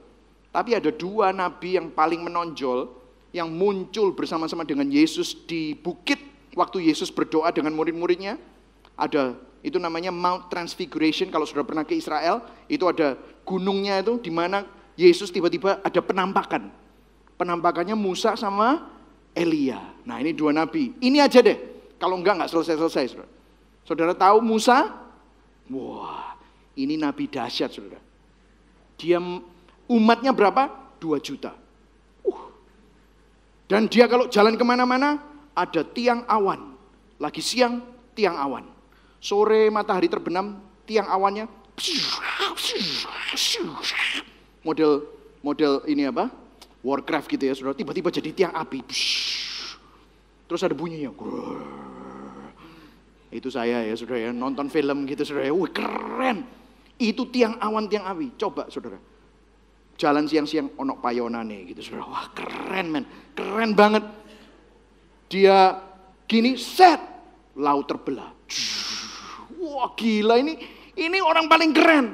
A: Tapi ada dua nabi yang paling menonjol yang muncul bersama-sama dengan Yesus di bukit waktu Yesus berdoa dengan murid-muridnya. Ada itu namanya Mount Transfiguration. Kalau sudah pernah ke Israel, itu ada gunungnya itu di mana Yesus tiba-tiba ada penampakan. Penampakannya Musa sama Elia. Nah, ini dua nabi. Ini aja deh. Kalau enggak selesai-selesai. Saudara tahu Musa? Wah, Ini nabi dahsyat, saudara. Dia umatnya berapa? 2 juta. Dan dia kalau jalan kemana-mana, ada tiang awan. Lagi siang, tiang awan. Sore matahari terbenam, tiang awannya. Model ini apa? Warcraft gitu ya, saudara. Tiba-tiba jadi tiang api. Terus ada bunyinya. Itu saya ya, saudara ya. Nonton film gitu, saudara ya. Wih, keren. Itu tiang awan, tiang api. Coba, saudara. Jalan siang-siang, onok payonane gitu, saudara. Wah, keren, men. Keren banget. Dia gini, set. Laut terbelah. Wah, gila ini orang paling keren.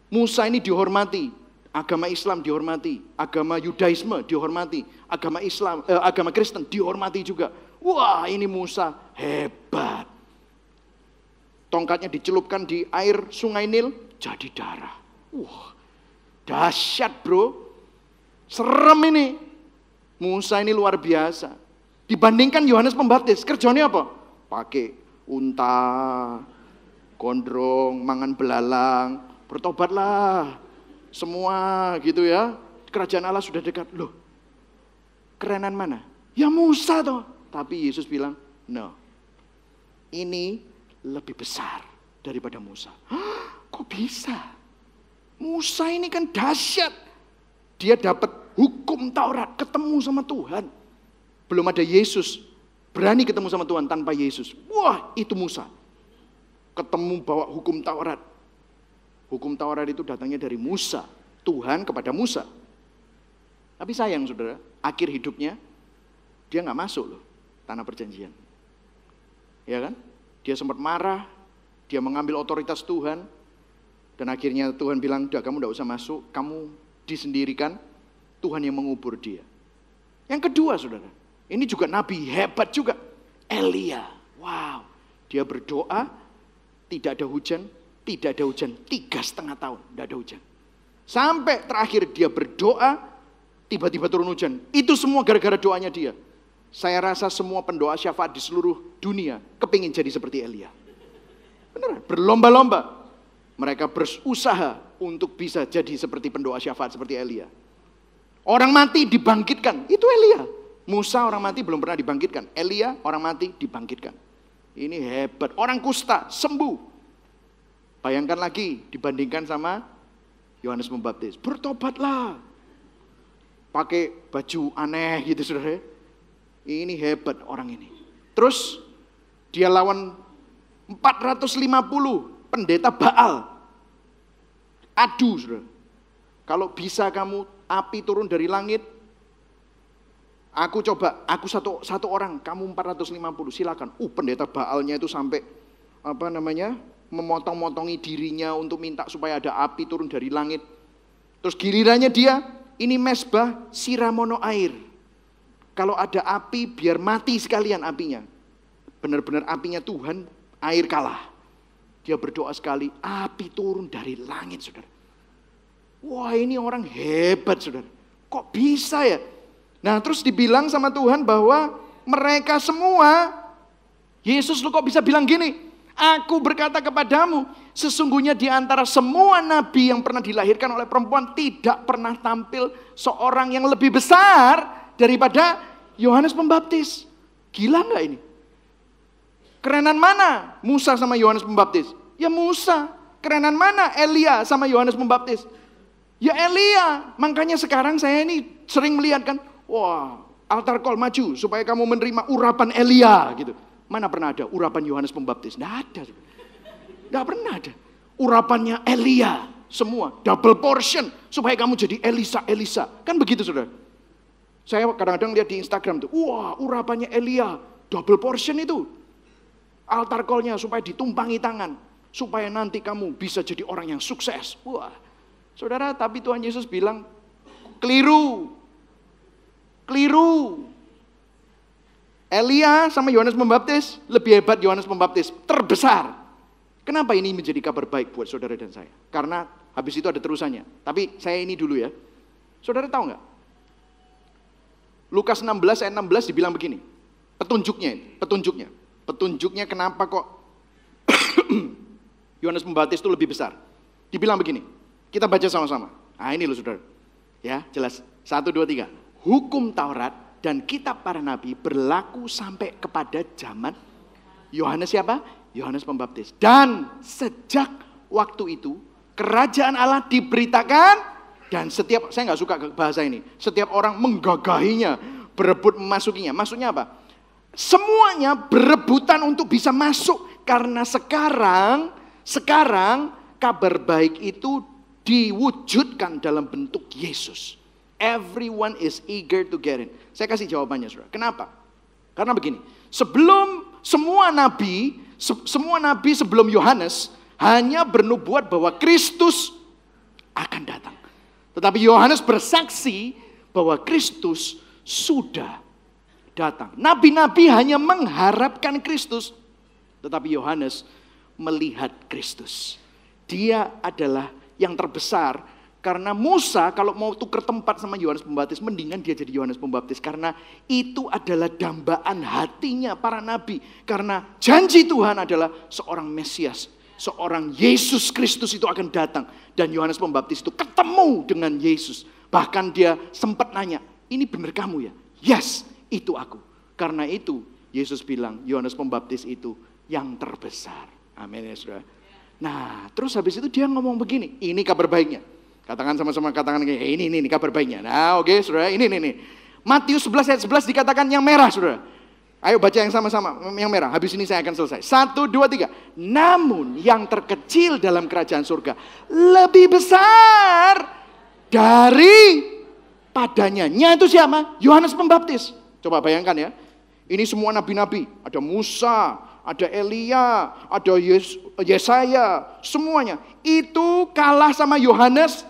A: Musa ini dihormati. Agama Islam dihormati, agama Yudaisme dihormati, agama Kristen dihormati juga. Wah, ini Musa hebat. Tongkatnya dicelupkan di air sungai Nil, jadi darah. Wah, dahsyat bro. Serem ini. Musa ini luar biasa. Dibandingkan Yohanes Pembaptis, kerjanya apa? Pakai unta, gondrong, mangan belalang, bertobatlah. Semua gitu ya, kerajaan Allah sudah dekat. Loh, kerenan mana? Ya Musa toh. Tapi Yesus bilang, no, ini lebih besar daripada Musa. Hah, kok bisa? Musa ini kan dahsyat. Dia dapat hukum Taurat, ketemu sama Tuhan. Belum ada Yesus, berani ketemu sama Tuhan tanpa Yesus. Wah, itu Musa. Ketemu bawa hukum Taurat. Hukum Taurat itu datangnya dari Musa, Tuhan kepada Musa. Tapi sayang saudara, akhir hidupnya dia nggak masuk loh tanah perjanjian. Ya kan? Dia sempat marah, dia mengambil otoritas Tuhan, dan akhirnya Tuhan bilang, udah kamu nggak usah masuk, kamu disendirikan, Tuhan yang mengubur dia. Yang kedua saudara, ini juga nabi hebat juga, Elia. Wow, dia berdoa, tidak ada hujan. Tidak ada hujan, 3,5 tahun, tidak ada hujan. Sampai terakhir dia berdoa, tiba-tiba turun hujan. Itu semua gara-gara doanya dia. Saya rasa semua pendoa syafaat di seluruh dunia kepingin jadi seperti Elia. Benar, berlomba-lomba. Mereka berusaha untuk bisa jadi seperti pendoa syafaat seperti Elia. Orang mati dibangkitkan, itu Elia. Musa orang mati belum pernah dibangkitkan. Elia orang mati dibangkitkan. Ini hebat, orang kusta sembuh. Bayangkan lagi dibandingkan sama Yohanes Pembaptis. Bertobatlah. Pakai baju aneh gitu saudara. Ini hebat orang ini. Terus dia lawan 450 pendeta Baal. Adu saudara. Kalau bisa kamu api turun dari langit. Aku satu orang, kamu 450 silakan. Pendeta Baalnya itu sampai memotong-motongi dirinya untuk minta supaya ada api turun dari langit. Terus gilirannya dia, ini mezbah siramono air. Kalau ada api biar mati sekalian apinya. Benar-benar apinya Tuhan, air kalah. Dia berdoa sekali, api turun dari langit saudara. Wah ini orang hebat saudara. Kok bisa ya? Nah terus dibilang sama Tuhan bahwa mereka semua, Yesus lu kok bisa bilang gini? Aku berkata kepadamu, sesungguhnya di antara semua nabi yang pernah dilahirkan oleh perempuan tidak pernah tampil seorang yang lebih besar daripada Yohanes Pembaptis. Gila nggak ini? Kerenan mana Musa sama Yohanes Pembaptis? Ya Musa. Kerenan mana Elia sama Yohanes Pembaptis? Ya Elia. Makanya sekarang saya ini sering melihat kan, wah altar call maju supaya kamu menerima urapan Elia gitu. Mana pernah ada urapan Yohanes Pembaptis? Tidak ada. Tidak pernah ada. Urapannya Elia. Semua. Double portion. Supaya kamu jadi Elisa. Kan begitu saudara. Saya kadang-kadang lihat di Instagram tuh. Wah urapannya Elia. Double portion itu. Altar call-nya supaya ditumpangi tangan. Supaya nanti kamu bisa jadi orang yang sukses. Wah. Saudara, tapi Tuhan Yesus bilang. Keliru. Elia sama Yohanes Pembaptis lebih hebat. Yohanes Pembaptis terbesar. Kenapa ini menjadi kabar baik buat saudara dan saya? Karena habis itu ada terusannya. Tapi saya ini dulu ya. Saudara tahu nggak? Lukas 16 ayat 16 dibilang begini. Petunjuknya kenapa kok Yohanes Pembaptis itu lebih besar. Dibilang begini, kita baca sama-sama. Nah ini loh saudara. Ya jelas, 1, 2, 3. Hukum Taurat dan kitab para nabi berlaku sampai kepada zaman Yohanes siapa? Yohanes Pembaptis. Dan sejak waktu itu, kerajaan Allah diberitakan. Dan setiap, saya nggak suka bahasa ini, setiap orang menggagahinya, berebut memasukinya. Maksudnya apa? Semuanya berebutan untuk bisa masuk. Karena sekarang kabar baik itu diwujudkan dalam bentuk Yesus. Everyone is eager to get in. Saya kasih jawabannya saudara. Kenapa? Karena begini, sebelum semua nabi sebelum Yohanes hanya bernubuat bahwa Kristus akan datang. Tetapi Yohanes bersaksi bahwa Kristus sudah datang. Nabi-nabi hanya mengharapkan Kristus, tetapi Yohanes melihat Kristus. Dia adalah yang terbesar, karena Musa kalau mau tuker tempat sama Yohanes Pembaptis, mendingan dia jadi Yohanes Pembaptis, karena itu adalah dambaan hatinya para nabi. Karena janji Tuhan adalah seorang Mesias, seorang Yesus Kristus itu akan datang. Dan Yohanes Pembaptis itu ketemu dengan Yesus. Bahkan dia sempat nanya, ini benar kamu ya? Yes, itu aku. Karena itu Yesus bilang Yohanes Pembaptis itu yang terbesar. Amin ya saudara. Nah terus habis itu dia ngomong begini, ini kabar baiknya. Katakan sama-sama, katakan ini kabar baiknya. Nah oke saudara, ini. Matius 11 ayat 11 dikatakan yang merah saudara. Ayo baca yang sama-sama, yang merah. Habis ini saya akan selesai. 1, 2, 3. Namun yang terkecil dalam kerajaan surga lebih besar daripadanya. Nya itu siapa? Yohanes Pembaptis. Coba bayangkan ya. Ini semua nabi-nabi. Ada Musa, ada Elia, ada Yesaya. Semuanya. Itu kalah sama Yohanes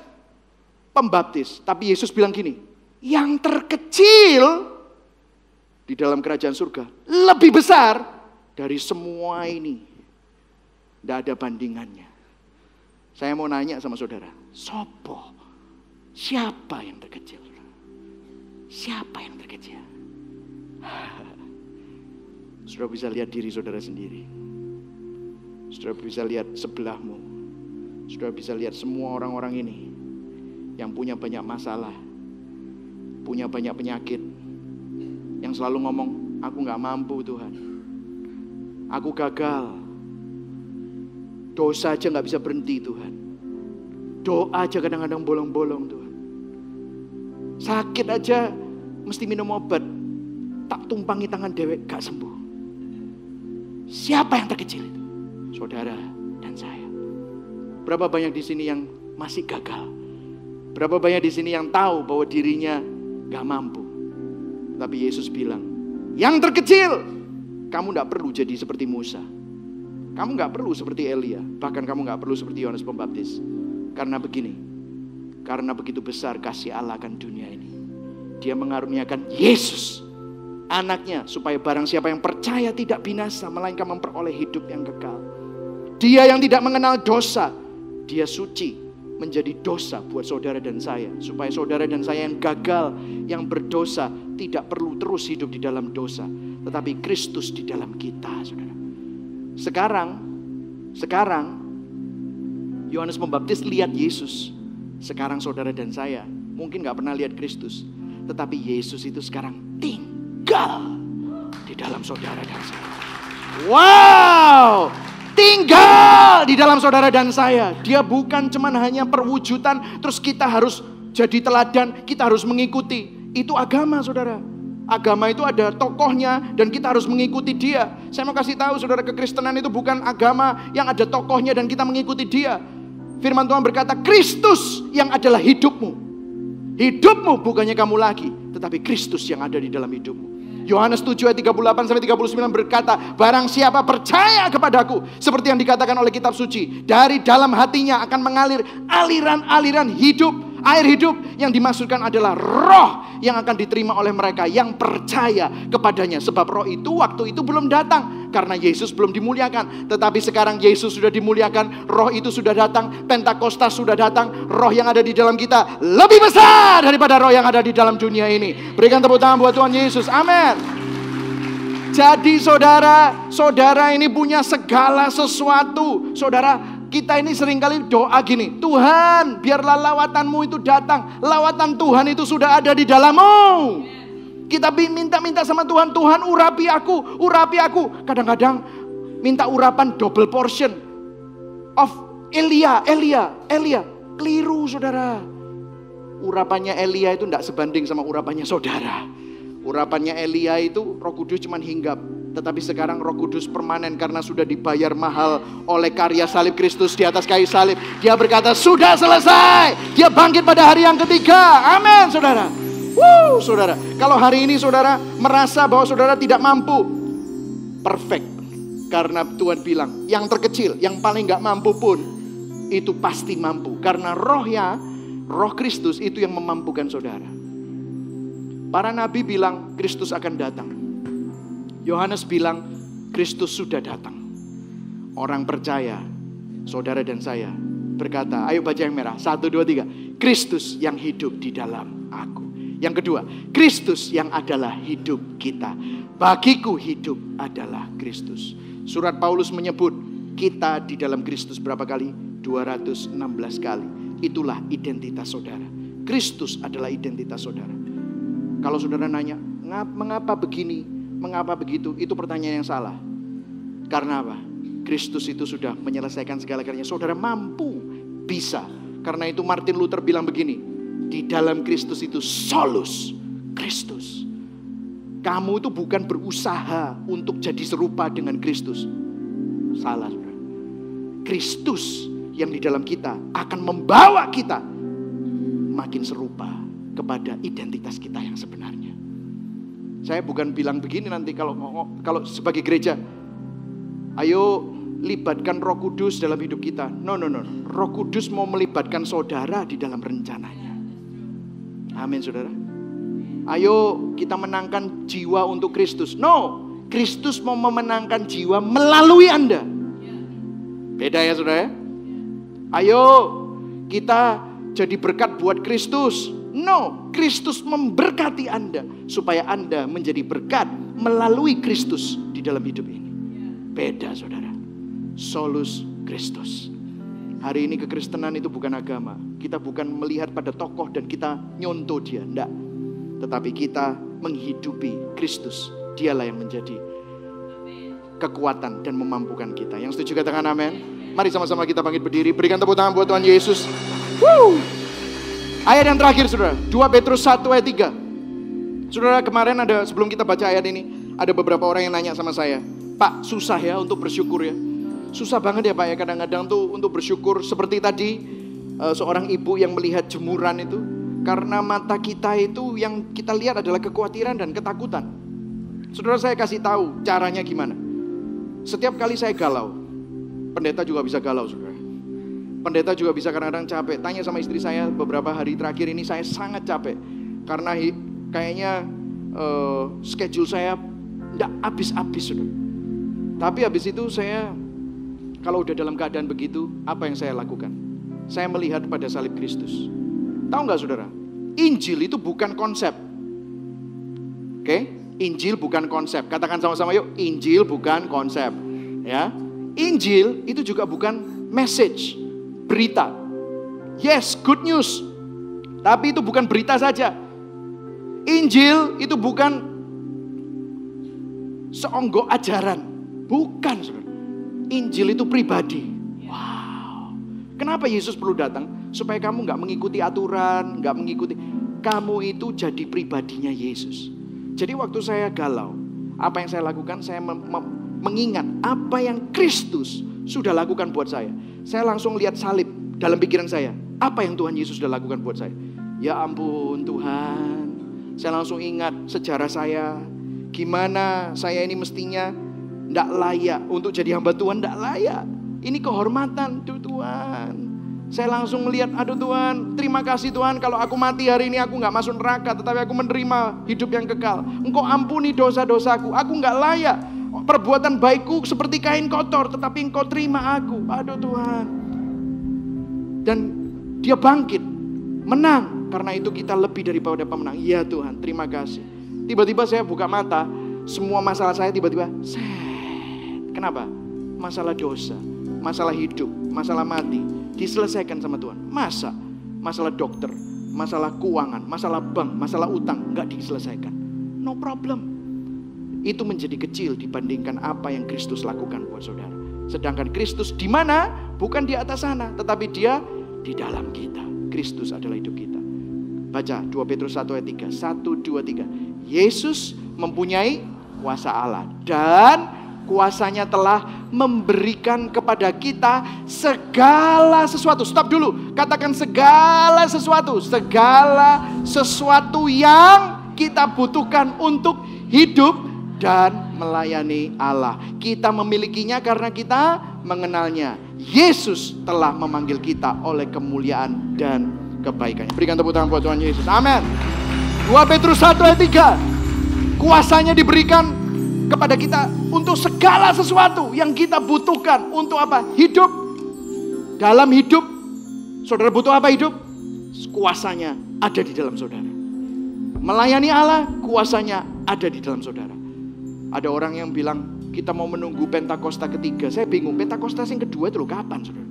A: Pembaptis. Tapi Yesus bilang gini. Yang terkecil di dalam kerajaan surga lebih besar dari semua ini. Tidak ada bandingannya. Saya mau nanya sama saudara, sopo? Siapa yang terkecil? Siapa yang terkecil? Saudara bisa lihat diri saudara sendiri. Saudara bisa lihat sebelahmu. Saudara bisa lihat semua orang-orang ini yang punya banyak masalah, punya banyak penyakit, yang selalu ngomong, aku gak mampu Tuhan. Aku gagal. Dosa aja gak bisa berhenti Tuhan. Doa aja kadang-kadang bolong-bolong Tuhan. Sakit aja mesti minum obat. Tak tumpangi tangan dewek gak sembuh. Siapa yang terkecil itu? Saudara dan saya. Berapa banyak di sini yang masih gagal? Berapa banyak di sini yang tahu bahwa dirinya gak mampu? Tapi Yesus bilang, yang terkecil, kamu gak perlu jadi seperti Musa. Kamu gak perlu seperti Elia. Bahkan kamu gak perlu seperti Yohanes Pembaptis. Karena begini, karena begitu besar kasih Allah akan dunia ini. Dia mengaruniakan Yesus, anaknya, supaya barang siapa yang percaya tidak binasa, melainkan memperoleh hidup yang kekal. Dia yang tidak mengenal dosa, dia suci, menjadi dosa buat saudara dan saya. Supaya saudara dan saya yang gagal, yang berdosa, tidak perlu terus hidup di dalam dosa. Tetapi Kristus di dalam kita, saudara. Sekarang, Yohanes Pembaptis lihat Yesus. Sekarang saudara dan saya, mungkin gak pernah lihat Kristus. Tetapi Yesus itu sekarang tinggal di dalam saudara dan saya. Wow! Tinggal di dalam saudara dan saya. Dia bukan cuman hanya perwujudan, terus kita harus jadi teladan, kita harus mengikuti. Itu agama saudara. Agama itu ada tokohnya dan kita harus mengikuti dia. Saya mau kasih tahu saudara, kekristenan itu bukan agama yang ada tokohnya dan kita mengikuti dia. Firman Tuhan berkata, Kristus yang adalah hidupmu. Hidupmu bukannya kamu lagi, tetapi Kristus yang ada di dalam hidupmu. Yohanes 7 ayat 38-39 berkata, barang siapa percaya kepadaku, seperti yang dikatakan oleh kitab suci, dari dalam hatinya akan mengalir aliran-aliran hidup, air hidup. Yang dimaksudkan adalah roh yang akan diterima oleh mereka yang percaya kepadanya. Sebab roh itu waktu itu belum datang, karena Yesus belum dimuliakan. Tetapi sekarang Yesus sudah dimuliakan, roh itu sudah datang, Pentakostas sudah datang. Roh yang ada di dalam kita lebih besar daripada roh yang ada di dalam dunia ini. Berikan tepuk tangan buat Tuhan Yesus, amin. Jadi saudara ini punya segala sesuatu. Saudara, Kita ini seringkali doa gini, Tuhan biarlah lawatanmu itu datang. Lawatan Tuhan itu sudah ada di dalammu. Kita minta sama Tuhan, Tuhan urapi aku, urapi aku. Kadang-kadang minta urapan double portion of Elia. Keliru saudara. Urapannya Elia itu tidak sebanding sama urapannya saudara. Urapannya Elia itu Roh Kudus cuma hinggap. Tetapi sekarang Roh Kudus permanen karena sudah dibayar mahal oleh karya salib Kristus di atas kayu salib. Dia berkata sudah selesai. Dia bangkit pada hari yang ketiga. Amin saudara. Saudara. Kalau hari ini saudara merasa bahwa saudara tidak mampu. Perfect. Karena Tuhan bilang yang terkecil, yang paling gak mampu pun itu pasti mampu. Karena Roh Kristus itu yang memampukan saudara. Para nabi bilang Kristus akan datang. Yohanes bilang Kristus sudah datang. Orang percaya, saudara dan saya berkata, ayo baca yang merah, 1, 2, 3. Kristus yang hidup di dalam aku. Yang kedua, Kristus yang adalah hidup kita. Bagiku hidup adalah Kristus. Surat Paulus menyebut kita di dalam Kristus berapa kali? 216 kali. Itulah identitas saudara. Kristus adalah identitas saudara. Kalau saudara nanya, mengapa begini, mengapa begitu? Itu pertanyaan yang salah. Karena apa? Kristus itu sudah menyelesaikan segala-galanya. Saudara mampu, bisa. Karena itu Martin Luther bilang begini, di dalam Kristus itu solus Kristus. Kamu itu bukan berusaha untuk jadi serupa dengan Kristus. Salah saudara. Kristus yang di dalam kita akan membawa kita makin serupa kepada identitas kita yang sebenarnya. Saya bukan bilang begini nanti kalau sebagai gereja, ayo libatkan Roh Kudus dalam hidup kita. No. Roh Kudus mau melibatkan saudara di dalam rencananya. Amin saudara. Ayo kita menangkan jiwa untuk Kristus. No, Kristus mau memenangkan jiwa melalui Anda. Beda ya saudara. Ayo kita jadi berkat buat Kristus. No, Kristus memberkati Anda supaya Anda menjadi berkat melalui Kristus di dalam hidup ini. Beda saudara. Solus Kristus. Hari ini kekristenan itu bukan agama. Kita bukan melihat pada tokoh dan kita nyontoh dia, enggak. Tetapi kita menghidupi Kristus. Dialah yang menjadi kekuatan dan memampukan kita. Yang setuju katakan amin. Mari sama-sama kita bangkit berdiri. Berikan tepuk tangan buat Tuhan Yesus. Ayat yang terakhir saudara, 2 Petrus 1 ayat 3. Saudara, kemarin ada, sebelum kita baca ayat ini, ada beberapa orang yang nanya sama saya, Pak, susah ya untuk bersyukur ya. Susah banget ya Pak ya, kadang-kadang tuh untuk bersyukur. Seperti tadi seorang ibu yang melihat jemuran itu, karena mata kita itu yang kita lihat adalah kekhawatiran dan ketakutan. Saudara, saya kasih tahu caranya gimana. Setiap kali saya galau, pendeta juga bisa galau saudara. Pendeta juga bisa kadang-kadang capek. Tanya sama istri saya, beberapa hari terakhir ini saya sangat capek. Karena kayaknya schedule saya tidak habis-habis saudara. Tapi habis itu saya, kalau udah dalam keadaan begitu, apa yang saya lakukan? Saya melihat pada salib Kristus. Tahu nggak saudara? Injil itu bukan konsep. Oke? Injil bukan konsep. Katakan sama-sama yuk, Injil bukan konsep. Ya, Injil itu juga bukan message, berita. Yes, good news. Tapi itu bukan berita saja. Injil itu bukan seonggok ajaran. Bukan saudara. Injil itu pribadi. Wow. Kenapa Yesus perlu datang? Supaya kamu gak mengikuti aturan, gak mengikuti. Kamu itu jadi pribadinya Yesus. Jadi waktu saya galau, apa yang saya lakukan? Saya mengingat apa yang Kristus sudah lakukan buat saya. Saya langsung lihat salib dalam pikiran saya. Apa yang Tuhan Yesus sudah lakukan buat saya? Ya ampun Tuhan. Saya langsung ingat sejarah saya. Gimana saya ini mestinya tidak layak untuk jadi hamba Tuhan, tidak layak. Ini kehormatan Tuhan. Saya langsung melihat, aduh Tuhan, terima kasih Tuhan kalau aku mati hari ini aku gak masuk neraka, tetapi aku menerima hidup yang kekal. Engkau ampuni dosa-dosaku, aku gak layak. Perbuatan baikku seperti kain kotor, tetapi Engkau terima aku. Aduh Tuhan. Dan dia bangkit, menang. Karena itu kita lebih daripada pemenang. Iya Tuhan, terima kasih. Tiba-tiba saya buka mata, semua masalah saya tiba-tiba, kenapa? Masalah dosa, masalah hidup, masalah mati diselesaikan sama Tuhan. Masa masalah dokter, masalah keuangan, masalah bank, masalah utang nggak diselesaikan? No problem. Itu menjadi kecil dibandingkan apa yang Kristus lakukan buat saudara. Sedangkan Kristus di mana? Bukan di atas sana, tetapi Dia di dalam kita. Kristus adalah hidup kita. Baca 2 Petrus 1 ayat 3. 1, 2, 3. Yesus mempunyai kuasa Allah dan kuasanya telah memberikan kepada kita segala sesuatu. Stop dulu. Katakan segala sesuatu. Segala sesuatu yang kita butuhkan untuk hidup dan melayani Allah. Kita memilikinya karena kita mengenalnya. Yesus telah memanggil kita oleh kemuliaan dan kebaikannya. Berikan tepuk tangan buat Tuhan Yesus. Amin. 2 Petrus 1 ayat 3. Kuasanya diberikan kepada kita untuk segala sesuatu yang kita butuhkan. Untuk apa? Hidup. Dalam hidup, saudara butuh apa hidup? Kuasanya ada di dalam saudara. Melayani Allah, kuasanya ada di dalam saudara. Ada orang yang bilang kita mau menunggu Pentakosta ketiga. Saya bingung, Pentakosta yang kedua itu loh kapan, saudara?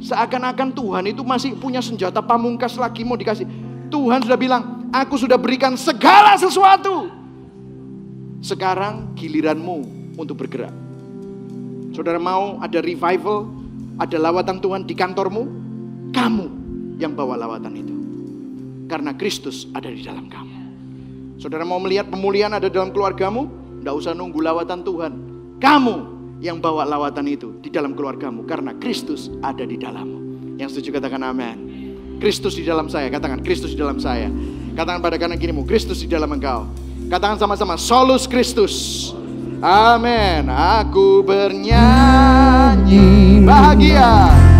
A: Seakan-akan Tuhan itu masih punya senjata pamungkas lagi mau dikasih. Tuhan sudah bilang, aku sudah berikan segala sesuatu. Sekarang giliranmu untuk bergerak. Saudara mau ada revival, ada lawatan Tuhan di kantormu? Kamu yang bawa lawatan itu. Karena Kristus ada di dalam kamu. Saudara mau melihat pemulihan ada dalam keluargamu? Tidak usah nunggu lawatan Tuhan. Kamu yang bawa lawatan itu di dalam keluargamu. Karena Kristus ada di dalammu. Yang setuju katakan amin. Kristus di dalam saya. Katakan Kristus di dalam saya. Katakan pada kanan kirimu, Kristus di dalam engkau. Katakan sama-sama, Solus Kristus. Amin. Aku bernyanyi bahagia.